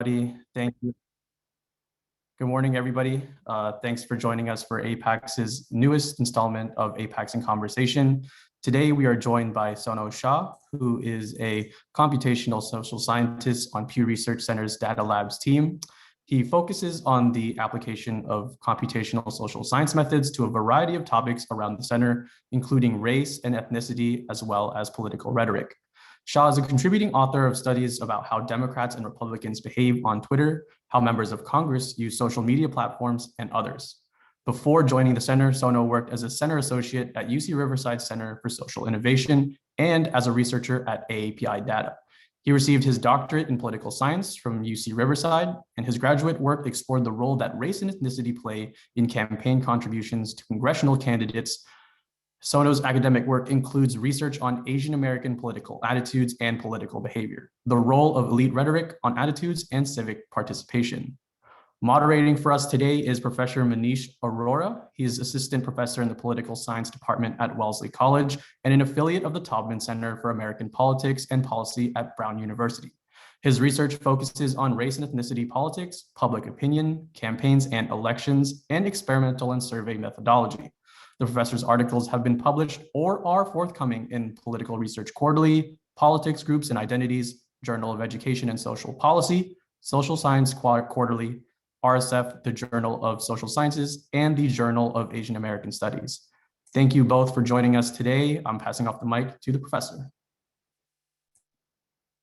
Thank you. Good morning, everybody. Thanks for joining us for APAICS's newest installment of APAICS in Conversation. Today, we are joined by Sono Shah, who is a computational social scientist on Pew Research Center's Data Labs team. He focuses on the application of computational social science methods to a variety of topics around the center, including race and ethnicity, as well as political rhetoric. Shah is a contributing author of studies about how Democrats and Republicans behave on Twitter, how members of Congress use social media platforms, and others. Before joining the center, Sono worked as a center associate at UC Riverside Center for Social Innovation and as a researcher at AAPI Data. He received his doctorate in political science from UC Riverside, and his graduate work explored the role that race and ethnicity play in campaign contributions to congressional candidates. Sono's academic work includes research on Asian American political attitudes and political behavior, the role of elite rhetoric on attitudes and civic participation. Moderating for us today is Professor Manish Arora. He is assistant professor in the political science department at Wellesley College and an affiliate of the Taubman Center for American Politics and Policy at Brown University. His research focuses on race and ethnicity politics, public opinion, campaigns and elections, and experimental and survey methodology. The professor's articles have been published or are forthcoming in Political Research Quarterly, Politics, Groups and Identities, Journal of Education and Social Policy, Social Science Quarterly, RSF, the Journal of Social Sciences, and the Journal of Asian American Studies. Thank you both for joining us today. I'm passing off the mic to the professor.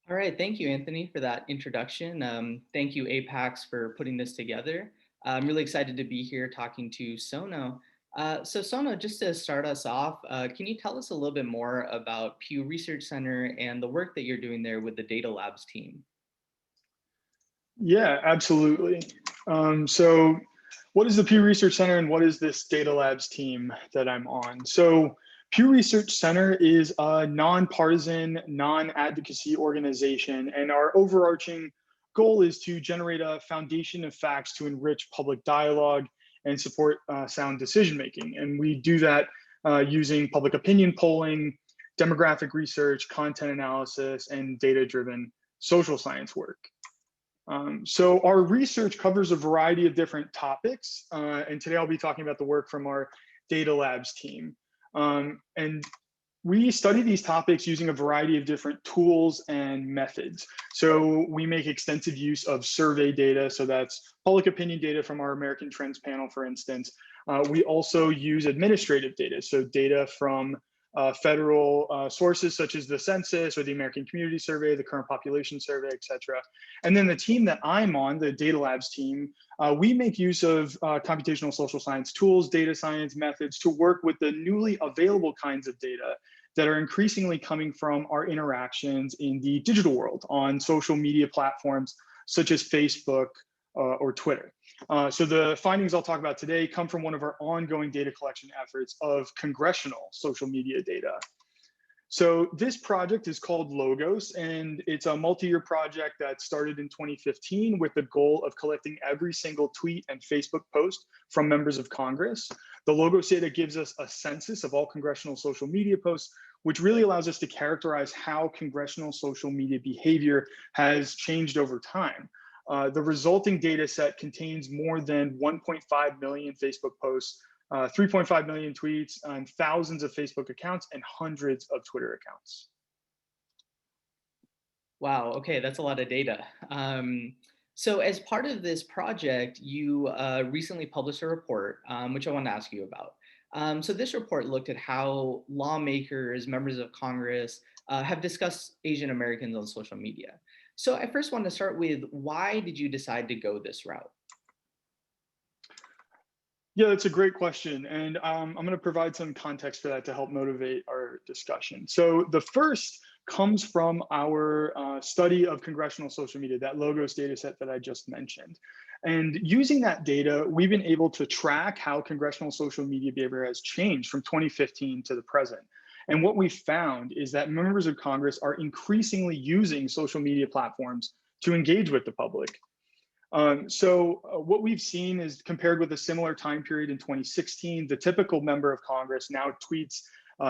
All right, thank you, Anthony, for that introduction. Thank you, APAICS, for putting this together. I'm really excited to be here talking to Sono. So Sono, just to start us off, can you tell us a little bit more about Pew Research Center and the work that you're doing there with the Data Labs team? Yeah, absolutely. So what is the Pew Research Center and what is this Data Labs team that I'm on? So Pew Research Center is a nonpartisan, non-advocacy organization, and our overarching goal is to generate a foundation of facts to enrich public dialogue and support sound decision-making. And we do that using public opinion polling, demographic research, content analysis, and data-driven social science work. So our research covers a variety of different topics, and today I'll be talking about the work from our Data Labs team. And we study these topics using a variety of different tools and methods. So we make extensive use of survey data. So that's public opinion data from our American Trends panel, for instance. We also use administrative data. So data from federal sources such as the census or the American Community Survey, the Current Population Survey, et cetera. And then the team that I'm on, the Data Labs team, we make use of computational social science tools, data science methods to work with the newly available kinds of data that are increasingly coming from our interactions in the digital world on social media platforms such as Facebook or Twitter. So the findings I'll talk about today come from one of our ongoing data collection efforts of congressional social media data. So this project is called Logos, and it's a multi-year project that started in 2015 with the goal of collecting every single tweet and Facebook post from members of Congress. The Logos data gives us a census of all congressional social media posts, which really allows us to characterize how congressional social media behavior has changed over time. The resulting data set contains more than 1.5 million Facebook posts, 3.5 million tweets, and thousands of Facebook accounts and hundreds of Twitter accounts. Wow, okay, that's a lot of data. So as part of this project, you recently published a report, which I want to ask you about. So this report looked at how lawmakers, members of Congress, have discussed Asian Americans on social media. So I first want to start with, why did you decide to go this route? Yeah, that's a great question. And I'm going to provide some context for that to help motivate our discussion. So the first comes from our study of congressional social media, that Logos data set that I just mentioned. And using that data, we've been able to track how congressional social media behavior has changed from 2015 to the present. And what we found is that members of Congress are increasingly using social media platforms to engage with the public. What we've seen is, compared with a similar time period in 2016, the typical member of Congress now tweets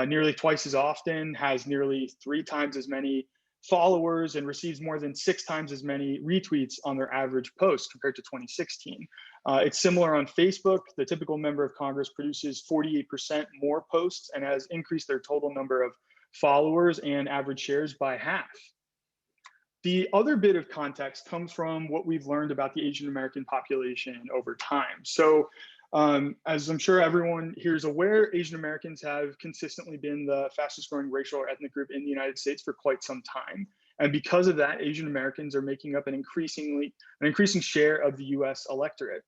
nearly twice as often, has nearly 3 times as many followers and receives more than 6 times as many retweets on their average post compared to 2016. It's similar on Facebook. The typical member of Congress produces 48% more posts and has increased their total number of followers and average shares by half. The other bit of context comes from what we've learned about the Asian American population over time. So as I'm sure everyone here is aware, Asian Americans have consistently been the fastest growing racial or ethnic group in the United States for quite some time. And because of that, Asian Americans are making up an increasing share of the US electorate.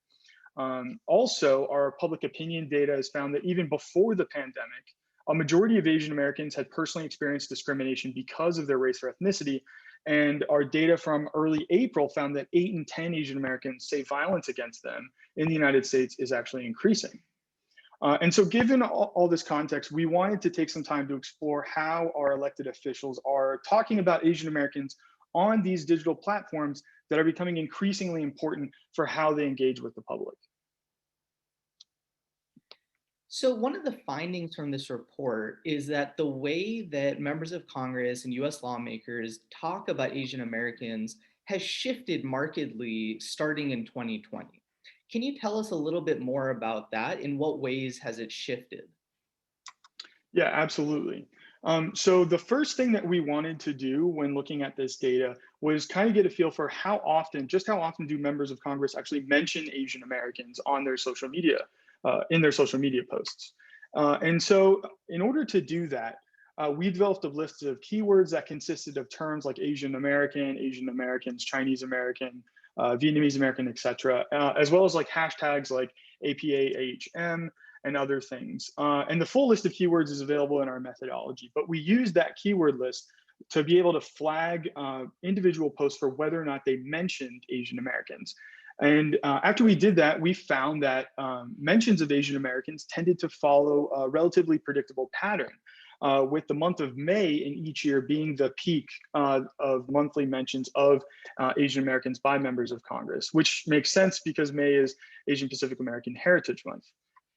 Also, our public opinion data has found that even before the pandemic, a majority of Asian Americans had personally experienced discrimination because of their race or ethnicity. And our data from early April found that 8 in 10 Asian Americans say violence against them in the United States is actually increasing. And so given all this context, we wanted to take some time to explore how our elected officials are talking about Asian Americans on these digital platforms that are becoming increasingly important for how they engage with the public. So one of the findings from this report is that the way that members of Congress and US lawmakers talk about Asian Americans has shifted markedly starting in 2020. Can you tell us a little bit more about that? In what ways has it shifted? Yeah, absolutely. So the first thing that we wanted to do when looking at this data was kind of get a feel for how often do members of Congress actually mention Asian Americans on their social media, in their social media posts. And so in order to do that, we developed a list of keywords that consisted of terms like Asian American, Asian Americans, Chinese American, Vietnamese American, etc., as well as like hashtags like APAICS and other things. And the full list of keywords is available in our methodology, but we use that keyword list to be able to flag individual posts for whether or not they mentioned Asian Americans. And after we did that, we found that mentions of Asian Americans tended to follow a relatively predictable pattern, with the month of May in each year being the peak of monthly mentions of Asian Americans by members of Congress, which makes sense because May is Asian Pacific American Heritage Month.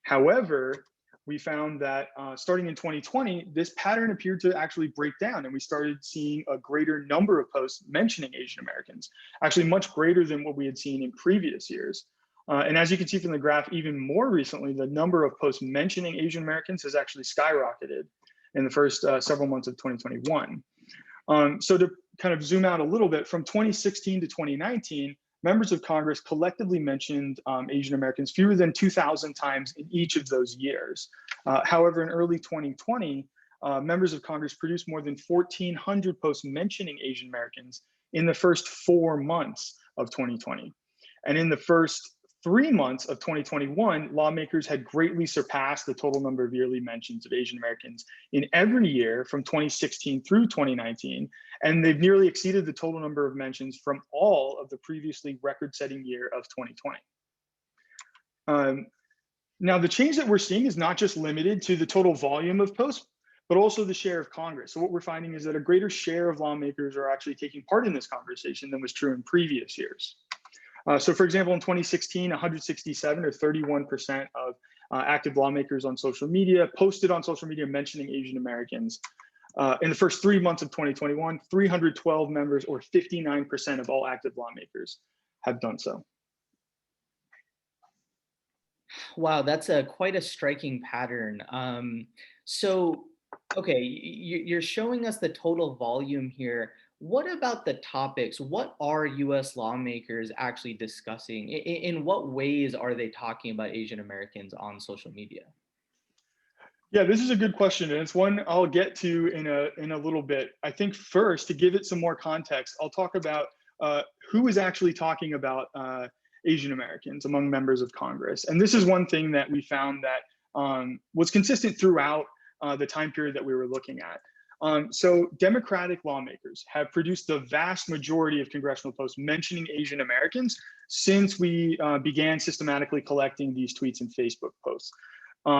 However, we found that starting in 2020, this pattern appeared to actually break down, and we started seeing a greater number of posts mentioning Asian Americans, actually much greater than what we had seen in previous years. And as you can see from the graph, even more recently, the number of posts mentioning Asian Americans has actually skyrocketed in the first several months of 2021. So to kind of zoom out a little bit, from 2016 to 2019, members of Congress collectively mentioned Asian Americans fewer than 2,000 times in each of those years. However, in early 2020, members of Congress produced more than 1,400 posts mentioning Asian Americans in the first 4 months of 2020. And in the first 3 months of 2021, lawmakers had greatly surpassed the total number of yearly mentions of Asian Americans in every year from 2016 through 2019, and they've nearly exceeded the total number of mentions from all of the previously record-setting year of 2020. Now, the change that we're seeing is not just limited to the total volume of posts, but also the share of Congress. So what we're finding is that a greater share of lawmakers are actually taking part in this conversation than was true in previous years. So for example, in 2016, 167 or 31% of active lawmakers on social media posted on social media mentioning Asian Americans. In the first 3 months of 2021, 312 members or 59% of all active lawmakers have done so. Wow, that's quite a striking pattern. Okay, you're showing us the total volume here. What about the topics? What are US lawmakers actually discussing? In what ways are they talking about Asian Americans on social media? Yeah, this is a good question, and it's one I'll get to in a little bit. I think first, to give it some more context, I'll talk about who is actually talking about Asian Americans among members of Congress. And this is one thing that we found that was consistent throughout the time period that we were looking at. So Democratic lawmakers have produced the vast majority of congressional posts mentioning Asian Americans since we began systematically collecting these tweets and Facebook posts.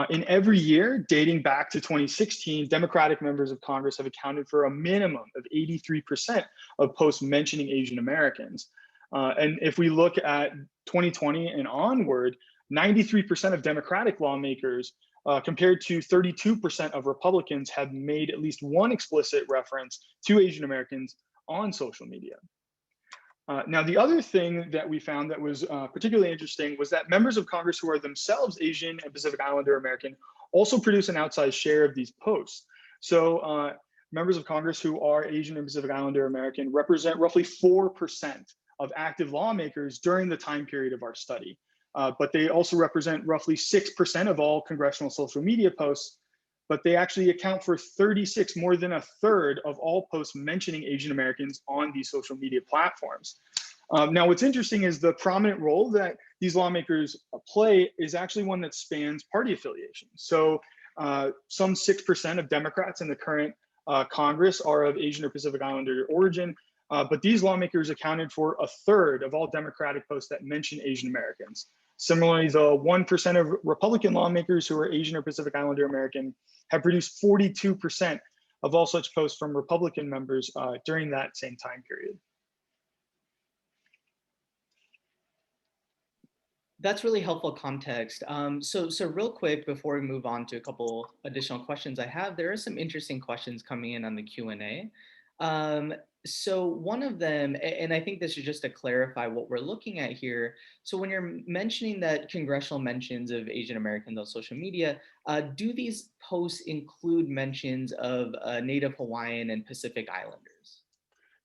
In every year, dating back to 2016, Democratic members of Congress have accounted for a minimum of 83% of posts mentioning Asian Americans. And if we look at 2020 and onward, 93% of Democratic lawmakers compared to 32% of Republicans have made at least one explicit reference to Asian Americans on social media. Now, the other thing that we found that was particularly interesting was that members of Congress who are themselves Asian and Pacific Islander American also produce an outsized share of these posts. So members of Congress who are Asian and Pacific Islander American represent roughly 4% of active lawmakers during the time period of our study. But they also represent roughly 6% of all congressional social media posts, but they actually account for 36, more than a third of all posts mentioning Asian Americans on these social media platforms. Now, what's interesting is the prominent role that these lawmakers play is actually one that spans party affiliation. So some 6% of Democrats in the current Congress are of Asian or Pacific Islander origin, but these lawmakers accounted for a third of all Democratic posts that mention Asian Americans. Similarly, the 1% of Republican lawmakers who are Asian or Pacific Islander American have produced 42% of all such posts from Republican members during that same time period. That's really helpful context. So real quick, before we move on to a couple additional questions I have, there are some interesting questions coming in on the Q&A. So one of them, and I think this is just to clarify what we're looking at here. So when you're mentioning that congressional mentions of Asian Americans on social media, do these posts include mentions of Native Hawaiian and Pacific Islanders?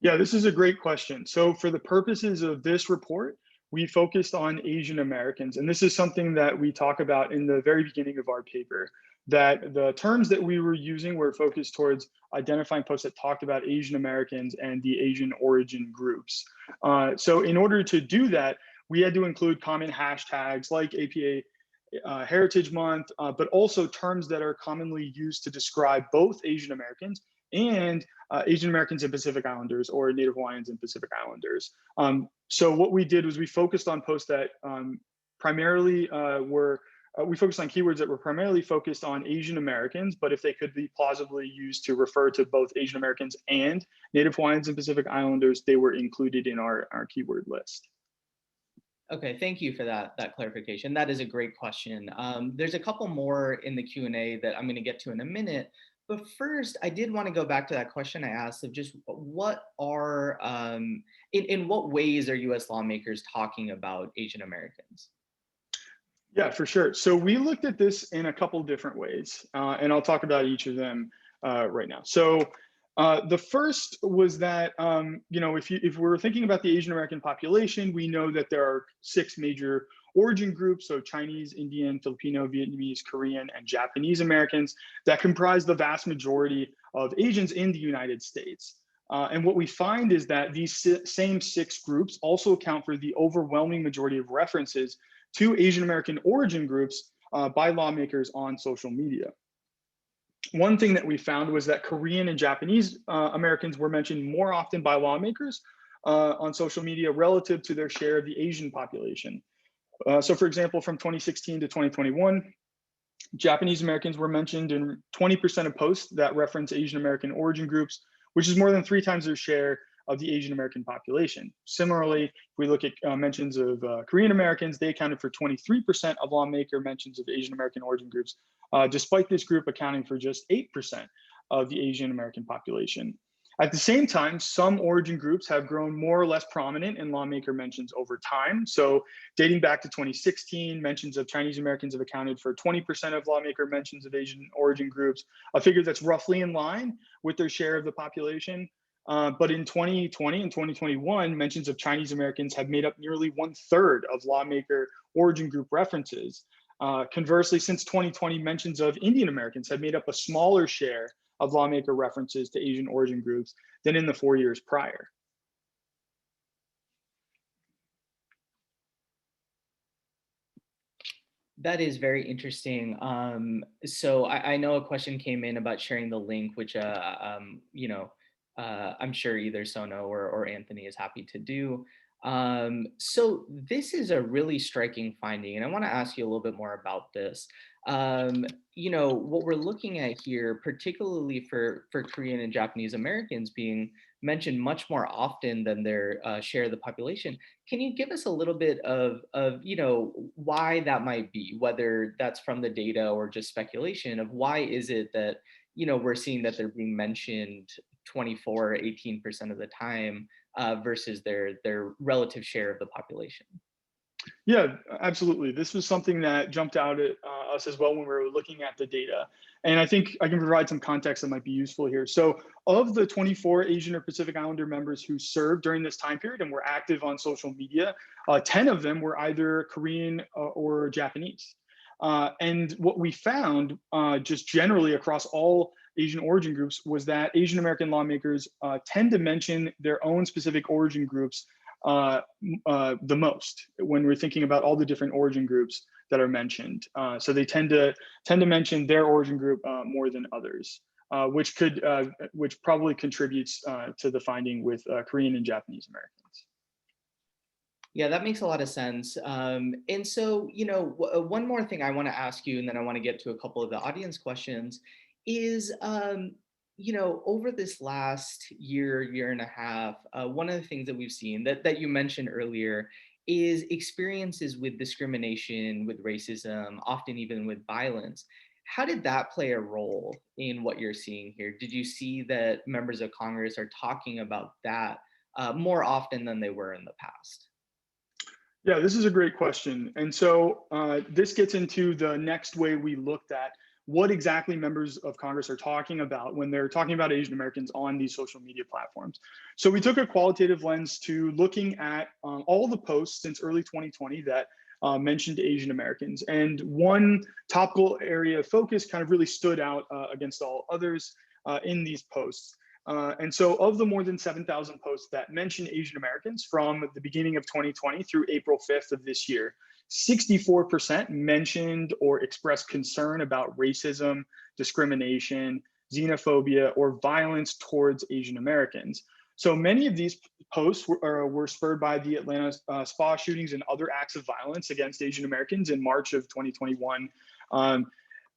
Yeah, this is a great question. So for the purposes of this report, we focused on Asian Americans. And this is something that we talk about in the very beginning of our paper, that the terms that we were using were focused towards identifying posts that talked about Asian Americans and the Asian origin groups. So in order to do that, we had to include common hashtags like APA Heritage Month, but also terms that are commonly used to describe both Asian Americans and Asian Americans and Pacific Islanders, or Native Hawaiians and Pacific Islanders. So what we did was we focused on posts that primarily we focused on keywords that were primarily focused on Asian Americans, but if they could be plausibly used to refer to both Asian Americans and Native Hawaiians and Pacific Islanders, they were included in our keyword list. Okay, thank you for that clarification. That is a great question. There's a couple more in the Q&A that I'm going to get to in a minute. But first, I did want to go back to that question I asked of just what are, in what ways are US lawmakers talking about Asian Americans? Yeah, for sure. So we looked at this in a couple different ways, and I'll talk about each of them right now. So the first was that, if we're thinking about the Asian American population, we know that there are 6 major origin groups, so Chinese, Indian, Filipino, Vietnamese, Korean, and Japanese Americans that comprise the vast majority of Asians in the United States. And what we find is that these same 6 groups also account for the overwhelming majority of references to Asian American origin groups by lawmakers on social media. One thing that we found was that Korean and Japanese Americans were mentioned more often by lawmakers on social media relative to their share of the Asian population. So for example, from 2016 to 2021, Japanese Americans were mentioned in 20% of posts that reference Asian American origin groups, which is more than 3 times their share of the Asian American population. Similarly, if we look at mentions of Korean Americans, they accounted for 23% of lawmaker mentions of Asian American origin groups, despite this group accounting for just 8% of the Asian American population. At the same time, some origin groups have grown more or less prominent in lawmaker mentions over time. So dating back to 2016, mentions of Chinese Americans have accounted for 20% of lawmaker mentions of Asian origin groups, a figure that's roughly in line with their share of the population. But in 2020 and 2021, mentions of Chinese Americans have made up nearly 1/3 of lawmaker origin group references. Conversely, since 2020, mentions of Indian Americans have made up a smaller share of lawmaker references to Asian origin groups than in the 4 years prior. That is very interesting. So I know a question came in about sharing the link, which I'm sure either Sono or Anthony is happy to do. So this is a really striking finding, and I want to ask you a little bit more about this. What we're looking at here, particularly for Korean and Japanese Americans being mentioned much more often than their share of the population. Can you give us a little bit of why that might be, whether that's from the data or just speculation of why is it that we're seeing that they're being mentioned 24 or 18% of the time versus their relative share of the population? Yeah, absolutely. This was something that jumped out at us as well when we were looking at the data. And I think I can provide some context that might be useful here. So of the 24 Asian or Pacific Islander members who served during this time period and were active on social media, 10 of them were either Korean or Japanese. And what we found just generally across all Asian origin groups was that Asian American lawmakers tend to mention their own specific origin groups the most when we're thinking about all the different origin groups that are mentioned. So they tend to mention their origin group more than others, which probably contributes to the finding with Korean and Japanese Americans. Yeah, that makes a lot of sense. And so, one more thing I want to ask you, and then I want to get to a couple of the audience questions, is, over this last year and a half, one of the things that we've seen that you mentioned earlier is experiences with discrimination, with racism, often even with violence. How did that play a role in what you're seeing here? Did you see that members of Congress are talking about that more often than they were in the past? Yeah, this is a great question. And so this gets into the next way we looked at what exactly members of Congress are talking about when they're talking about Asian Americans on these social media platforms. So we took a qualitative lens to looking at all the posts since early 2020 that mentioned Asian Americans. And one topical area of focus kind of really stood out against all others in these posts. And so of the more than 7,000 posts that mention Asian Americans from the beginning of 2020 through April 5th of this year, 64% mentioned or expressed concern about racism, discrimination, xenophobia, or violence towards Asian Americans. So many of these posts were spurred by the Atlanta spa shootings and other acts of violence against Asian Americans in March of 2021.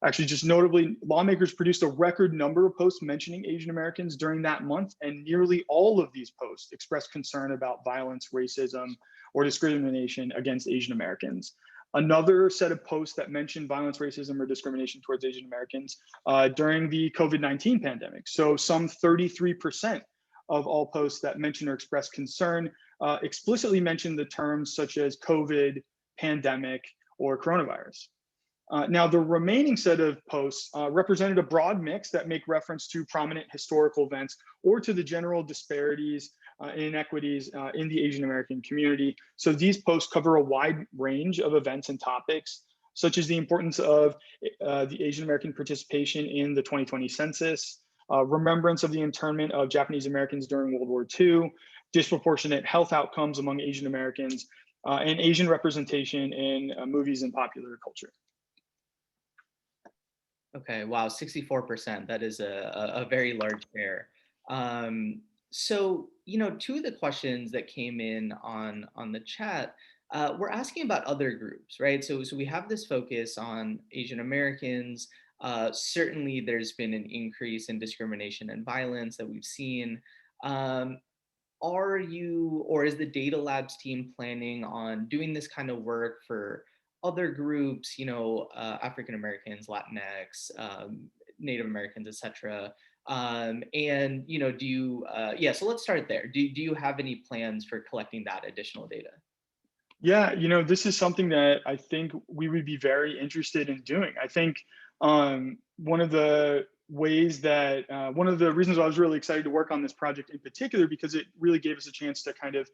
Actually, just notably, lawmakers produced a record number of posts mentioning Asian Americans during that month, and nearly all of these posts expressed concern about violence, racism, or discrimination against Asian Americans. Another set of posts that mentioned violence, racism, or discrimination towards Asian Americans during the COVID-19 pandemic. So some 33% of all posts that mention or express concern explicitly mention the terms such as COVID, pandemic, or coronavirus. Now, the remaining set of posts represented a broad mix that make reference to prominent historical events or to the general disparities and inequities in the Asian American community. So these posts cover a wide range of events and topics, such as the importance of the Asian American participation in the 2020 census, remembrance of the internment of Japanese Americans during World War II, disproportionate health outcomes among Asian Americans, and Asian representation in movies and popular culture. Okay, wow, 64%. That is a very large share. So, two of the questions that came in on the chat, we're asking about other groups, right? So we have this focus on Asian Americans. Certainly, there's been an increase in discrimination and violence that we've seen. Are you, or is the Data Labs team planning on doing this kind of work for other groups, African Americans, Latinx, Native Americans, etc.? And do you, so let's start there. Do you have any plans for collecting that additional data? Yeah, this is something that I think we would be very interested in doing. I think one of the ways that, one of the reasons I was really excited to work on this project in particular, because it really gave us a chance to kind of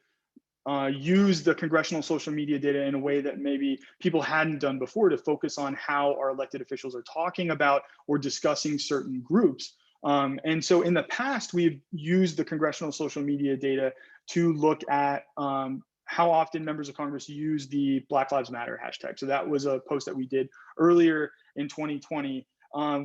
use the congressional social media data in a way that maybe people hadn't done before to focus on how our elected officials are talking about or discussing certain groups. And so in the past, we've used the congressional social media data to look at how often members of Congress use the Black Lives Matter hashtag. So that was a post that we did earlier in 2020.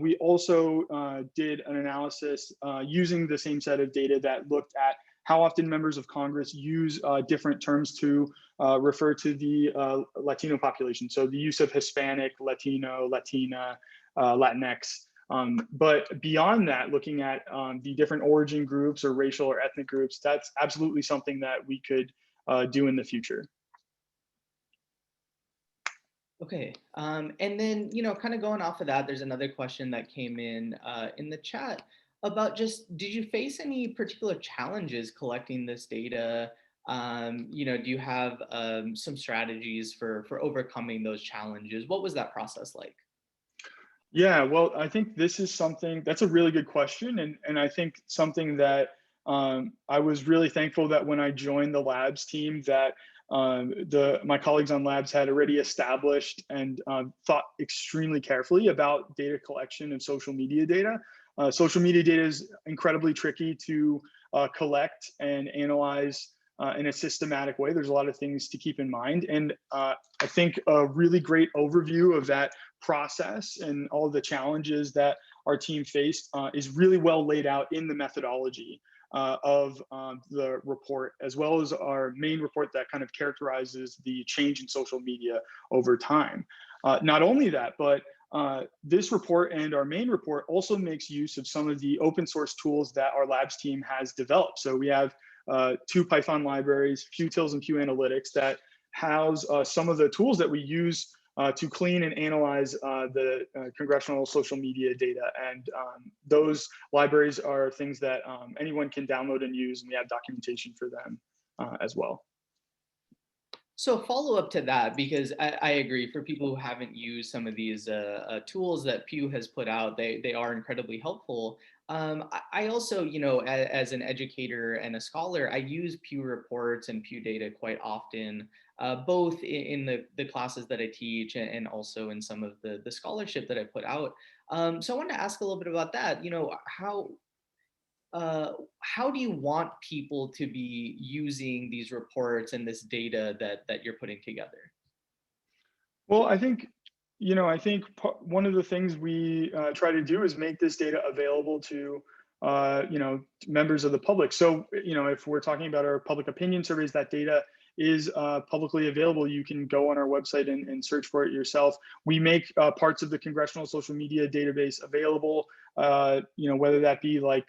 We also did an analysis using the same set of data that looked at how often members of Congress use different terms to refer to the Latino population. So the use of Hispanic, Latino, Latina, Latinx, But beyond that, looking at the different origin groups or racial or ethnic groups, that's absolutely something that we could do in the future. Okay, and then, kind of going off of that, there's another question that came in the chat about just, did you face any particular challenges collecting this data? Do you have some strategies for overcoming those challenges? What was that process like? Yeah, well, I think this is something that's a really good question, and I think something that I was really thankful that when I joined the labs team that my colleagues on labs had already established and thought extremely carefully about data collection and social media data. Social media data is incredibly tricky to collect and analyze in a systematic way. There's a lot of things to keep in mind, and I think a really great overview of that process and all of the challenges that our team faced is really well laid out in the methodology of the report, as well as our main report that kind of characterizes the change in social media over time. Not only that, but this report and our main report also makes use of some of the open source tools that our labs team has developed. So we have 2 Python libraries, PewTils and Pew Analytics, that house some of the tools that we use to clean and analyze the congressional social media data. And those libraries are things that anyone can download and use, and we have documentation for them as well. So follow up to that, because I agree, for people who haven't used some of these tools that Pew has put out, they are incredibly helpful. I also, as an educator and a scholar, I use Pew reports and Pew data quite often, both in the classes that I teach and also in some of the scholarship that I put out. So I wanted to ask a little bit about that. How do you want people to be using these reports and this data that you're putting together? Well, I think, one of the things we try to do is make this data available to, members of the public. So, if we're talking about our public opinion surveys, that data is publicly available. You can go on our website and search for it yourself. We make parts of the congressional social media database available, whether that be like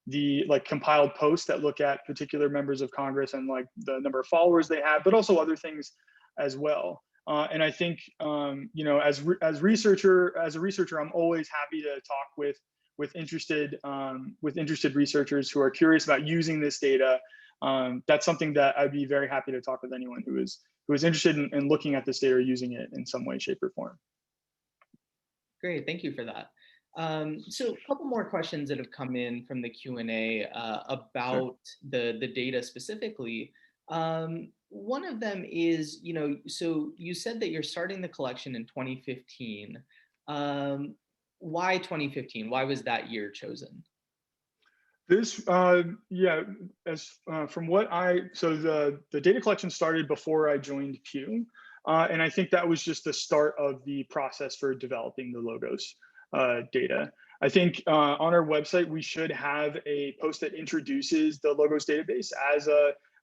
the compiled posts that look at particular members of Congress and like the number of followers they have, but also other things as well. And I think, as a researcher, I'm always happy to talk with interested researchers who are curious about using this data. That's something that I'd be very happy to talk with anyone who is interested in looking at this data or using it in some way, shape, or form. Great, thank you for that. So a couple more questions that have come in from the Q&A about the data specifically. One of them is, so you said that you're starting the collection in 2015. Why 2015? Why was that year chosen? This, from what so the data collection started before I joined Pew, and I think that was just the start of the process for developing the logos data. I think on our website we should have a post that introduces the logos database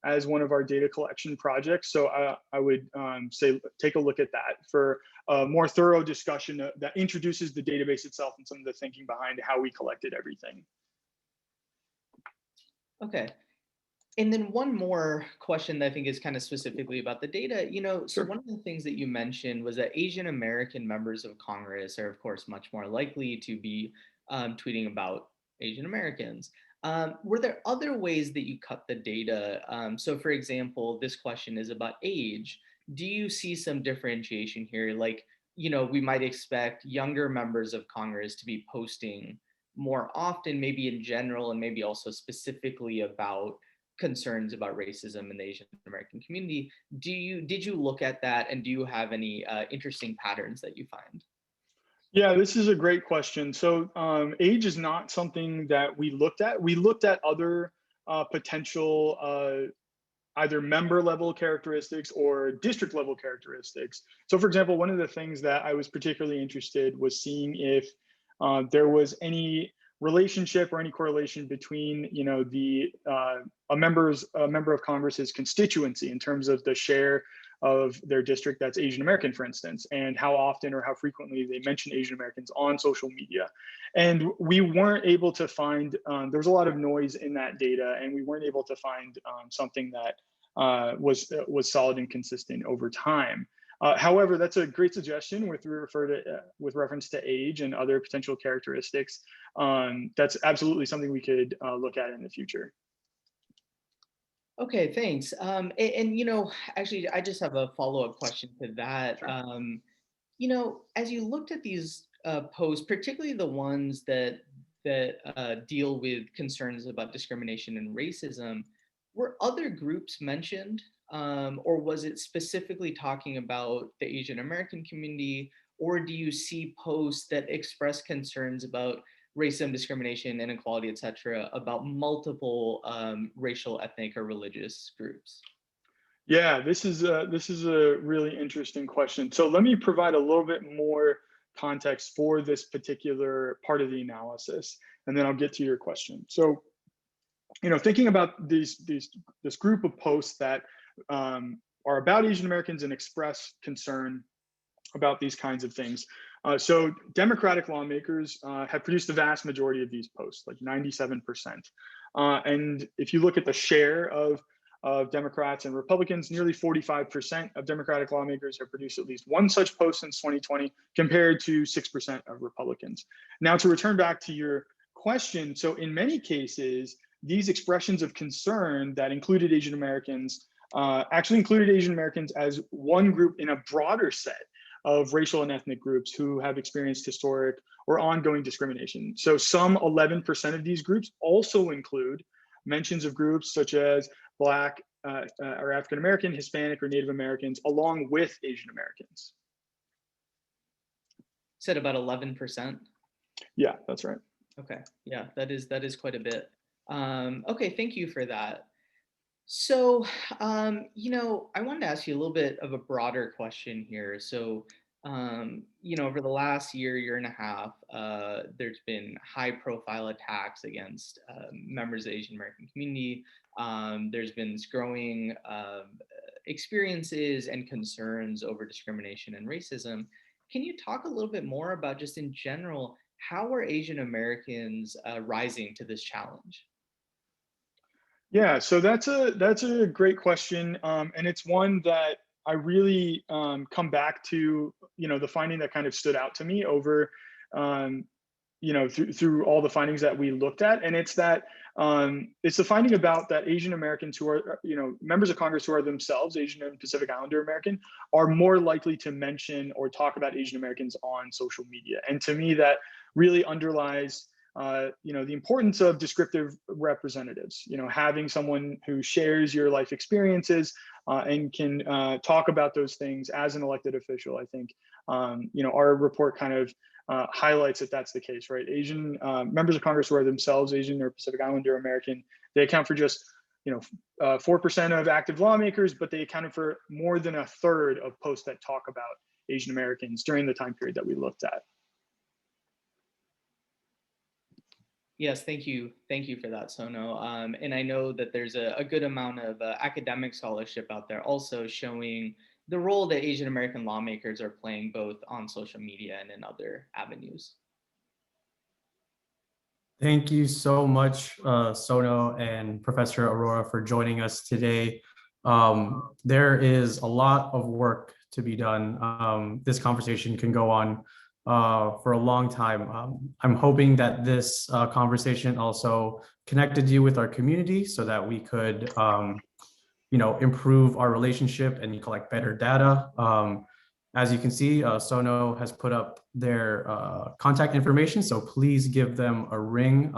as one of our data collection projects. So I would say take a look at that for a more thorough discussion that introduces the database itself and some of the thinking behind how we collected everything. Okay. And then one more question that I think is kind of specifically about the data, so one of the things that you mentioned was that Asian American members of Congress are, of course, much more likely to be tweeting about Asian Americans. Were there other ways that you cut the data? So for example, this question is about age. Do you see some differentiation here? Like, we might expect younger members of Congress to be posting more often, maybe in general, and maybe also specifically about concerns about racism in the Asian American community. Did you look at that, and do you have any interesting patterns that you find? Yeah, this is a great question. So age is not something that we looked at. We looked at other potential either member level characteristics or district level characteristics. So for example, one of the things that I was particularly interested was seeing if there was any relationship or any correlation between a member of Congress's constituency in terms of the share of their district that's Asian American, for instance, and how often or how frequently they mention Asian Americans on social media. And we weren't able to find, there was a lot of noise in that data, and we weren't able to find something that was solid and consistent over time. However, that's a great suggestion with reference to age and other potential characteristics. That's absolutely something we could look at in the future. Okay, thanks. And you know, actually, I just have a follow-up question to that. Sure. You know, as you looked at these posts, particularly the ones that deal with concerns about discrimination and racism, were other groups mentioned, or was it specifically talking about the Asian American community, or do you see posts that express concerns about racism, discrimination, inequality, etc., about multiple racial, ethnic, or religious groups? Yeah, this is a really interesting question. So let me provide a little bit more context for this particular part of the analysis, and then I'll get to your question. So, you know, thinking about this group of posts that are about Asian Americans and express concern about these kinds of things. So Democratic lawmakers have produced the vast majority of these posts, like 97%. And if you look at the share of Democrats and Republicans, nearly 45% of Democratic lawmakers have produced at least one such post since 2020, compared to 6% of Republicans. Now, to return back to your question, so in many cases, these expressions of concern that included Asian Americans actually included Asian Americans as one group in a broader set of racial and ethnic groups who have experienced historic or ongoing discrimination. So some 11% of these groups also include mentions of groups such as Black or African American, Hispanic, or Native Americans, along with Asian Americans. Said about 11%. Yeah, that's right. Okay, yeah, that is quite a bit. Okay, thank you for that. So, you know, I wanted to ask you a little bit of a broader question here. So, you know, over the last year and a half, there's been high-profile attacks against members of the Asian American community. There's been this growing experiences and concerns over discrimination and racism. Can you talk a little bit more about, just in general, how are Asian Americans rising to this challenge? Yeah, so that's a great question, and it's one that I really come back to. You know, the finding that kind of stood out to me over, you know, through all the findings that we looked at, and it's that it's the finding about that Asian Americans who are, you know, members of Congress who are themselves Asian and Pacific Islander American are more likely to mention or talk about Asian Americans on social media, and to me that really underlies you know, the importance of descriptive representatives. You know, having someone who shares your life experiences and can talk about those things as an elected official. I think you know, our report kind of highlights that that's the case, right? Asian members of Congress who are themselves Asian or Pacific Islander American, they account for just, you know, 4% of active lawmakers, but they accounted for more than a third of posts that talk about Asian Americans during the time period that we looked at. Yes, thank you. Thank you for that, Sono. And I know that there's a good amount of academic scholarship out there also showing the role that Asian American lawmakers are playing both on social media and in other avenues. Thank you so much, Sono and Professor Aurora, for joining us today. There is a lot of work to be done. This conversation can go on for a long time. I'm hoping that this conversation also connected you with our community so that we could, you know, improve our relationship and collect better data. As you can see, Sono has put up their contact information, so please give them a ring,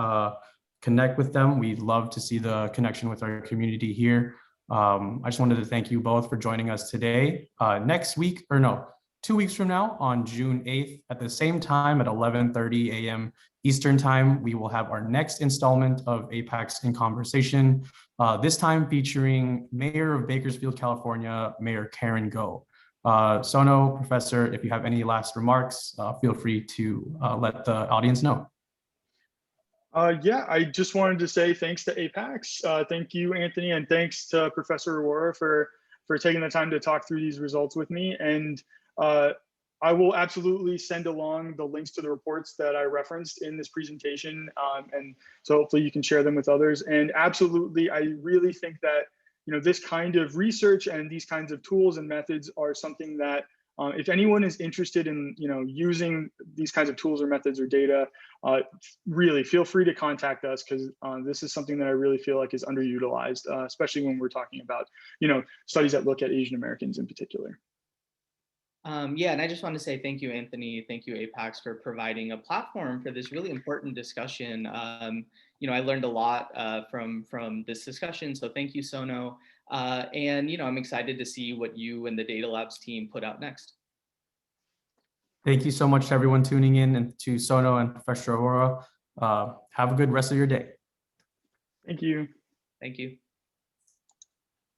connect with them. We'd love to see the connection with our community here. I just wanted to thank you both for joining us today. Next week, or no, 2 weeks from now, on June 8th, at the same time at 11:30 a.m. Eastern Time, we will have our next installment of APAICS in Conversation, this time featuring Mayor of Bakersfield, California, Mayor Karen Go. Sono, Professor, if you have any last remarks, feel free to let the audience know. Yeah, I just wanted to say thanks to APAICS. Thank you, Anthony, and thanks to Professor Aurora for for taking the time to talk through these results with me. And I will absolutely send along the links to the reports that I referenced in this presentation. And so hopefully you can share them with others. And absolutely, I really think that, you know, this kind of research and these kinds of tools and methods are something that if anyone is interested in, you know, using these kinds of tools or methods or data, really feel free to contact us, because this is something that I really feel like is underutilized, especially when we're talking about, you know, studies that look at Asian Americans in particular. Yeah, and I just want to say thank you, Anthony. Thank you, APAICS, for providing a platform for this really important discussion. You know, I learned a lot from this discussion, so thank you, Sono. And you know, I'm excited to see what you and the Data Labs team put out next. Thank you so much to everyone tuning in, and to Sono and Professor Aurora. Have a good rest of your day. Thank you. Thank you.